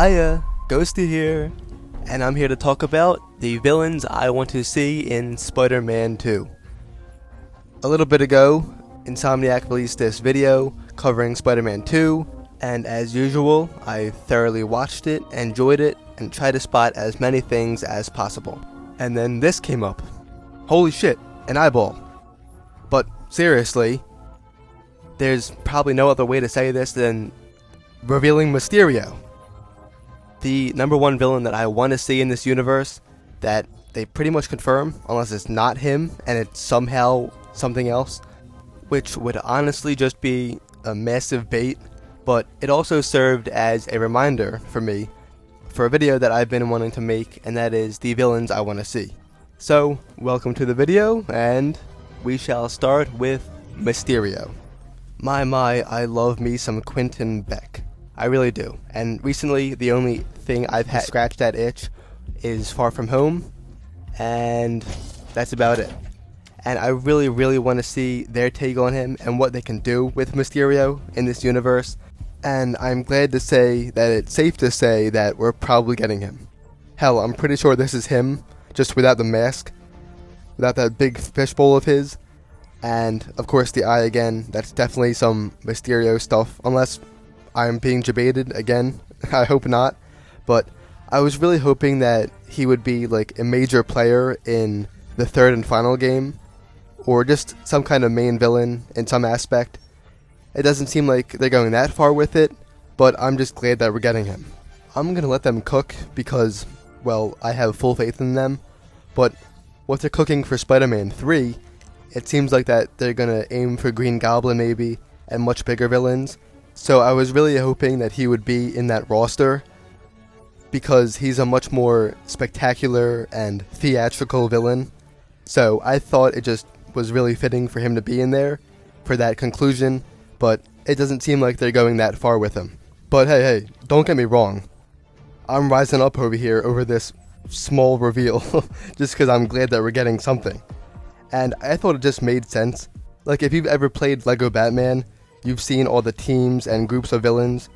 Hiya, Ghosty here, and I'm here to talk about the villains I want to see in Spider-Man 2. A little bit ago, Insomniac released this video covering Spider-Man 2, and as usual, I thoroughly watched it, enjoyed it, and tried to spot as many things as possible. And then this came up. Holy shit, an eyeball. But seriously, there's probably no other way to say this than revealing Mysterio. The number one villain that I want to see in this universe, that they pretty much confirm, unless it's not him and it's somehow something else, which would honestly just be a massive bait, but it also served as a reminder for me for a video that I've been wanting to make, and that is the villains I want to see. So, welcome to the video, and we shall start with Mysterio. My, I love me some Quentin Beck. I really do. And recently, the only thing I've had scratched that itch is Far From Home, and that's about it. And I really want to see their take on him and what they can do with Mysterio in this universe. And I'm glad to say that it's safe to say that we're probably getting him. Hell, I'm pretty sure this is him, just without the mask, without that big fishbowl of his. And, of course, the eye again, that's definitely some Mysterio stuff, unless I'm being debated again. I hope not. But I was really hoping that he would be like a major player in the third and final game, or just some kind of main villain in some aspect. It doesn't seem like they're going that far with it, but I'm just glad that we're getting him. I'm gonna let them cook because, well, I have full faith in them, but what they're cooking for Spider-Man 3, it seems like that they're gonna aim for Green Goblin maybe, and much bigger villains. So I was really hoping that he would be in that roster, because he's a much more spectacular and theatrical villain. So I thought it just was really fitting for him to be in there for that conclusion, but it doesn't seem like they're going that far with him. But hey, don't get me wrong. I'm rising up over here over this small reveal just because I'm glad that we're getting something. And I thought it just made sense. Like, if you've ever played Lego Batman, you've seen all the teams and groups of villains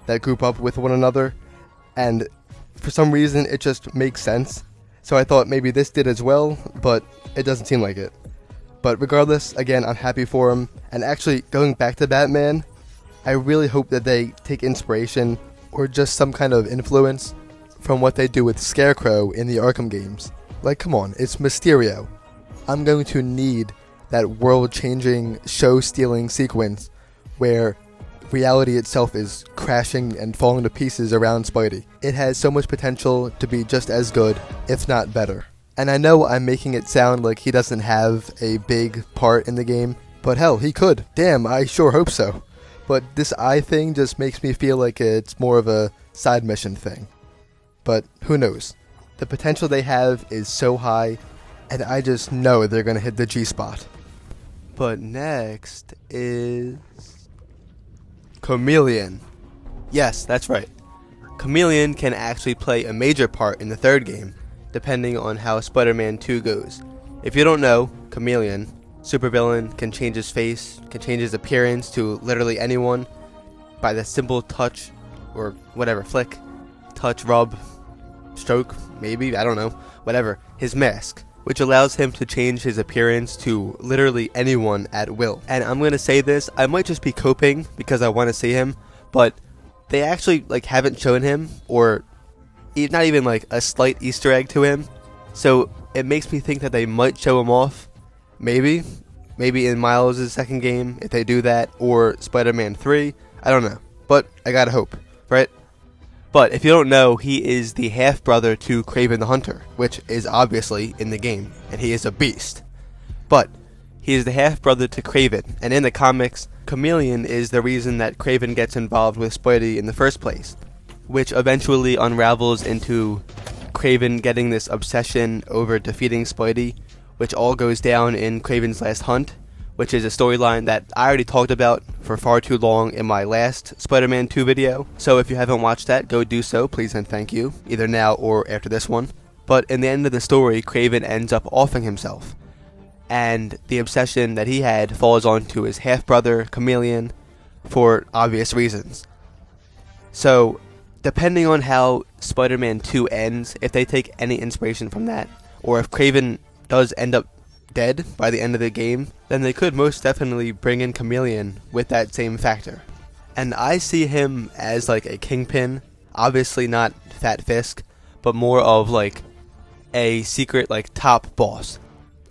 that group up with one another, and for some reason it just makes sense. So I thought maybe this did as well, but it doesn't seem like it. But regardless, again, I'm happy for him. And actually, going back to Batman, I really hope that they take inspiration or just some kind of influence from what they do with Scarecrow in the Arkham games. Like, come on, it's Mysterio. I'm going to need that world-changing, show-stealing sequence where reality itself is crashing and falling to pieces around Spidey. It has so much potential to be just as good, if not better. And I know I'm making it sound like he doesn't have a big part in the game, but hell, he could. Damn, I sure hope so. But this eye thing just makes me feel like it's more of a side mission thing. But who knows? The potential they have is so high, and I just know they're gonna hit the G-spot. But next is Chameleon. Yes, that's right. Chameleon can actually play a major part in the third game, depending on how Spider-Man 2 goes. If you don't know, Chameleon, supervillain, can change his face, can change his appearance to literally anyone by the simple touch, or whatever, flick, touch, rub, stroke, maybe, I don't know, whatever, his mask, which allows him to change his appearance to literally anyone at will. And I'm gonna say this, I might just be coping because I want to see him, but they actually haven't shown him, or not even a slight Easter egg to him. So it makes me think that they might show him off. Maybe in Miles' second game if they do that, or Spider-Man 3. I don't know, but I gotta hope, right? But if you don't know, he is the half-brother to Kraven the Hunter, which is obviously in the game, and he is a beast. But he is the half-brother to Kraven, and in the comics, Chameleon is the reason that Kraven gets involved with Spidey in the first place, which eventually unravels into Kraven getting this obsession over defeating Spidey, which all goes down in Kraven's Last Hunt, which is a storyline that I already talked about for far too long in my last Spider-Man 2 video. So if you haven't watched that, go do so, please and thank you, either now or after this one. But in the end of the story, Kraven ends up offing himself, and the obsession that he had falls onto his half-brother, Chameleon, for obvious reasons. So depending on how Spider-Man 2 ends, if they take any inspiration from that, or if Kraven does end up dead by the end of the game, then they could most definitely bring in Chameleon with that same factor. And I see him as like a kingpin, obviously not Fat Fisk, but more of like a secret like top boss,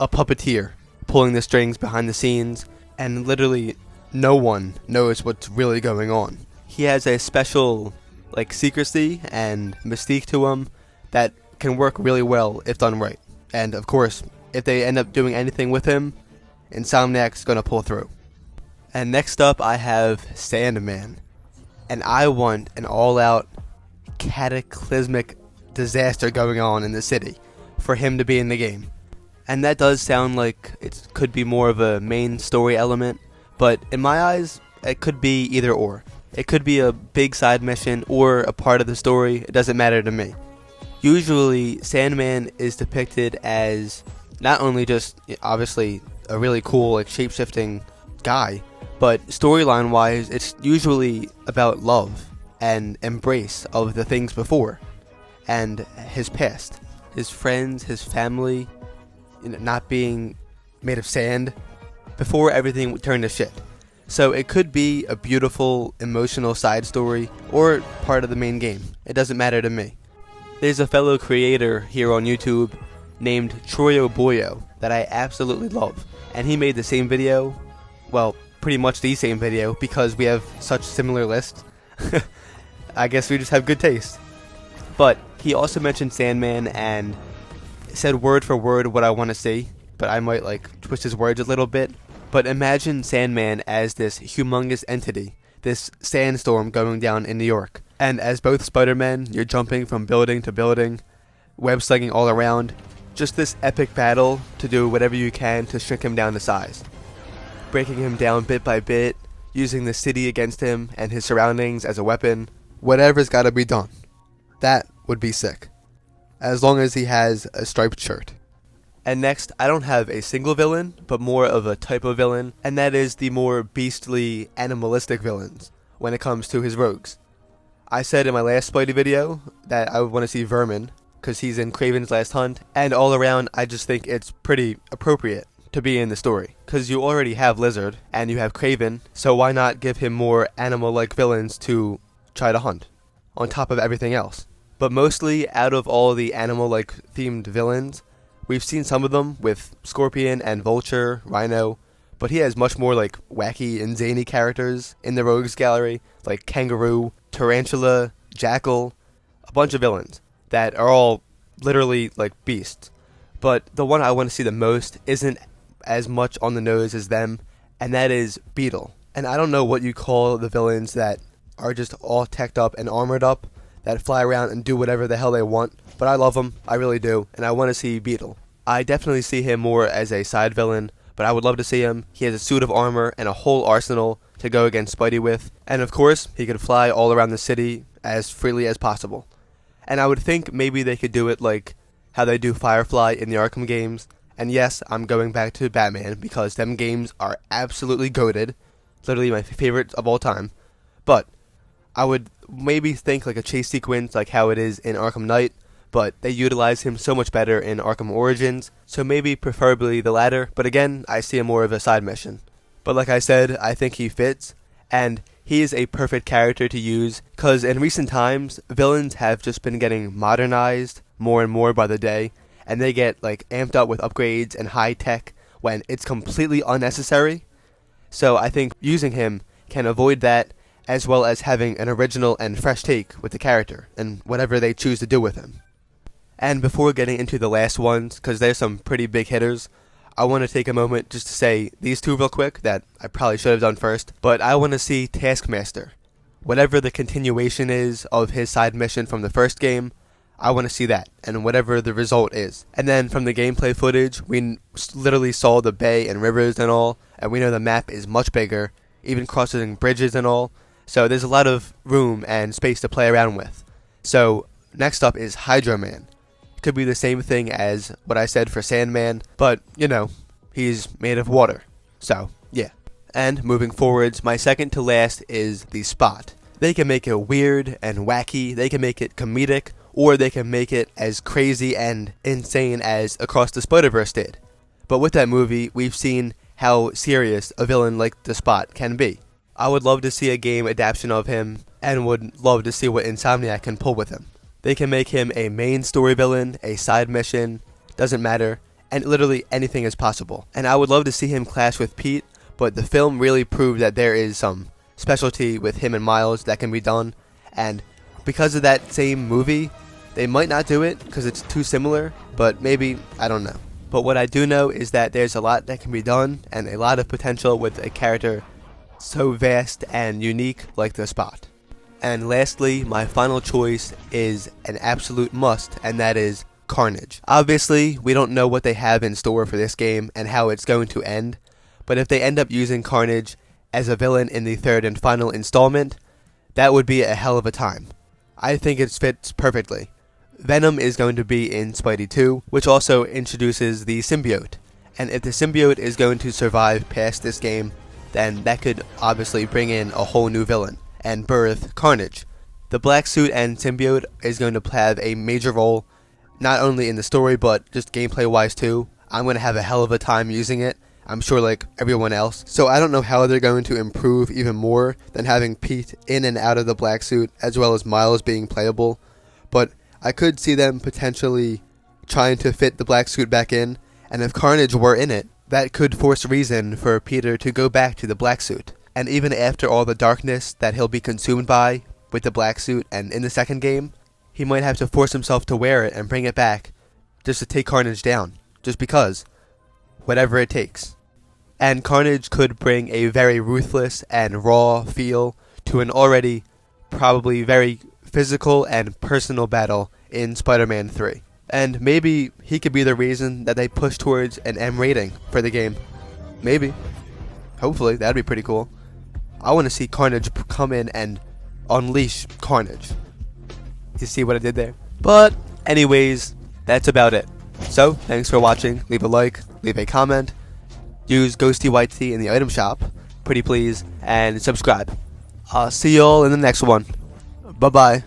a puppeteer, pulling the strings behind the scenes, and literally no one knows what's really going on. He has a special like secrecy and mystique to him that can work really well if done right. And of course, if they end up doing anything with him, Insomniac's gonna pull through. And next up I have Sandman. And I want an all-out cataclysmic disaster going on in the city for him to be in the game. And that does sound like it could be more of a main story element, but in my eyes, it could be either or. It could be a big side mission or a part of the story, it doesn't matter to me. Usually, Sandman is depicted as not only just, obviously, a really cool, like, shape-shifting guy, but storyline-wise, it's usually about love and embrace of the things before, and his past, his friends, his family, not being made of sand, before everything turned to shit. So it could be a beautiful, emotional side story, or part of the main game. It doesn't matter to me. There's a fellow creator here on YouTube named Troyo Boyo that I absolutely love, and he made the same video, well, pretty much the same video, because we have such similar lists. I guess we just have good taste. But he also mentioned Sandman and said word for word what I want to see, but I might like twist his words a little bit. But imagine Sandman as this humongous entity, this sandstorm going down in New York. And as both Spider-Men, you're jumping from building to building, web-slinging all around. Just this epic battle to do whatever you can to shrink him down to size. Breaking him down bit by bit, using the city against him and his surroundings as a weapon. Whatever's gotta be done. That would be sick. As long as he has a striped shirt. And next, I don't have a single villain, but more of a type of villain, and that is the more beastly, animalistic villains when it comes to his rogues. I said in my last Spidey video that I would want to see Vermin, because he's in Kraven's Last Hunt, and all around I just think it's pretty appropriate to be in the story, because you already have Lizard, and you have Kraven, so why not give him more animal-like villains to try to hunt, on top of everything else. But mostly, out of all the animal-like themed villains, we've seen some of them with Scorpion and Vulture, Rhino, but he has much more like wacky and zany characters in the Rogues Gallery, like Kangaroo, Tarantula, Jackal, a bunch of villains that are all literally like beasts. But the one I want to see the most isn't as much on the nose as them, and that is Beetle. And I don't know what you call the villains that are just all teched up and armored up, that fly around and do whatever the hell they want, but I love him, I really do, and I want to see Beetle. I definitely see him more as a side villain, but I would love to see him. He has a suit of armor and a whole arsenal to go against Spidey with, and of course, he could fly all around the city as freely as possible. And I would think maybe they could do it like how they do Firefly in the Arkham games, and yes, I'm going back to Batman, because them games are absolutely goated, literally my favorite of all time, but I would maybe think like a chase sequence like how it is in Arkham Knight, but they utilize him so much better in Arkham Origins, so maybe preferably the latter, but again, I see him more of a side mission. But like I said, I think he fits, and he is a perfect character to use, because in recent times, villains have just been getting modernized more and more by the day, and they get like amped up with upgrades and high tech when it's completely unnecessary. So I think using him can avoid that, as well as having an original and fresh take with the character, and whatever they choose to do with him. And before getting into the last ones, because there's some pretty big hitters, I want to take a moment just to say these two real quick that I probably should have done first, but I want to see Taskmaster. Whatever the continuation is of his side mission from the first game, I want to see that, and whatever the result is. And then from the gameplay footage, we literally saw the bay and rivers and all, and we know the map is much bigger, even crossing bridges and all, so there's a lot of room and space to play around with. So next up is Hydro Man. Could be the same thing as what I said for Sandman, but, you know, he's made of water. So, yeah. And moving forwards, my second to last is the Spot. They can make it weird and wacky, they can make it comedic, or they can make it as crazy and insane as Across the Spiderverse did. But with that movie, we've seen how serious a villain like the Spot can be. I would love to see a game adaptation of him, and would love to see what Insomniac can pull with him. They can make him a main story villain, a side mission, doesn't matter, and literally anything is possible. And I would love to see him clash with Pete, but the film really proved that there is some specialty with him and Miles that can be done, and because of that same movie, they might not do it because it's too similar, but maybe, I don't know. But what I do know is that there's a lot that can be done, and a lot of potential with a character so vast and unique like the Spot. And lastly, my final choice is an absolute must, and that is Carnage. Obviously, we don't know what they have in store for this game and how it's going to end, but if they end up using Carnage as a villain in the third and final installment, that would be a hell of a time. I think it fits perfectly. Venom is going to be in Spidey 2, which also introduces the symbiote, and if the symbiote is going to survive past this game, then that could obviously bring in a whole new villain and birth Carnage. The black suit and symbiote is going to have a major role, not only in the story but just gameplay wise too. I'm going to have a hell of a time using it, I'm sure, like everyone else. So I don't know how they're going to improve even more than having Pete in and out of the black suit as well as Miles being playable, but I could see them potentially trying to fit the black suit back in, and if Carnage were in it, that could force reason for Peter to go back to the black suit. And even after all the darkness that he'll be consumed by with the black suit and in the second game, he might have to force himself to wear it and bring it back just to take Carnage down, just because. Whatever it takes. And Carnage could bring a very ruthless and raw feel to an already probably very physical and personal battle in Spider-Man 3. And maybe he could be the reason that they push towards an M rating for the game. Maybe. Hopefully, that'd be pretty cool. I want to see Carnage come in and unleash Carnage. You see what I did there? But anyways, that's about it. So, thanks for watching. Leave a like, leave a comment, use GHOSTIEYT in the item shop, pretty please, and subscribe. I'll see y'all in the next one. Bye-bye.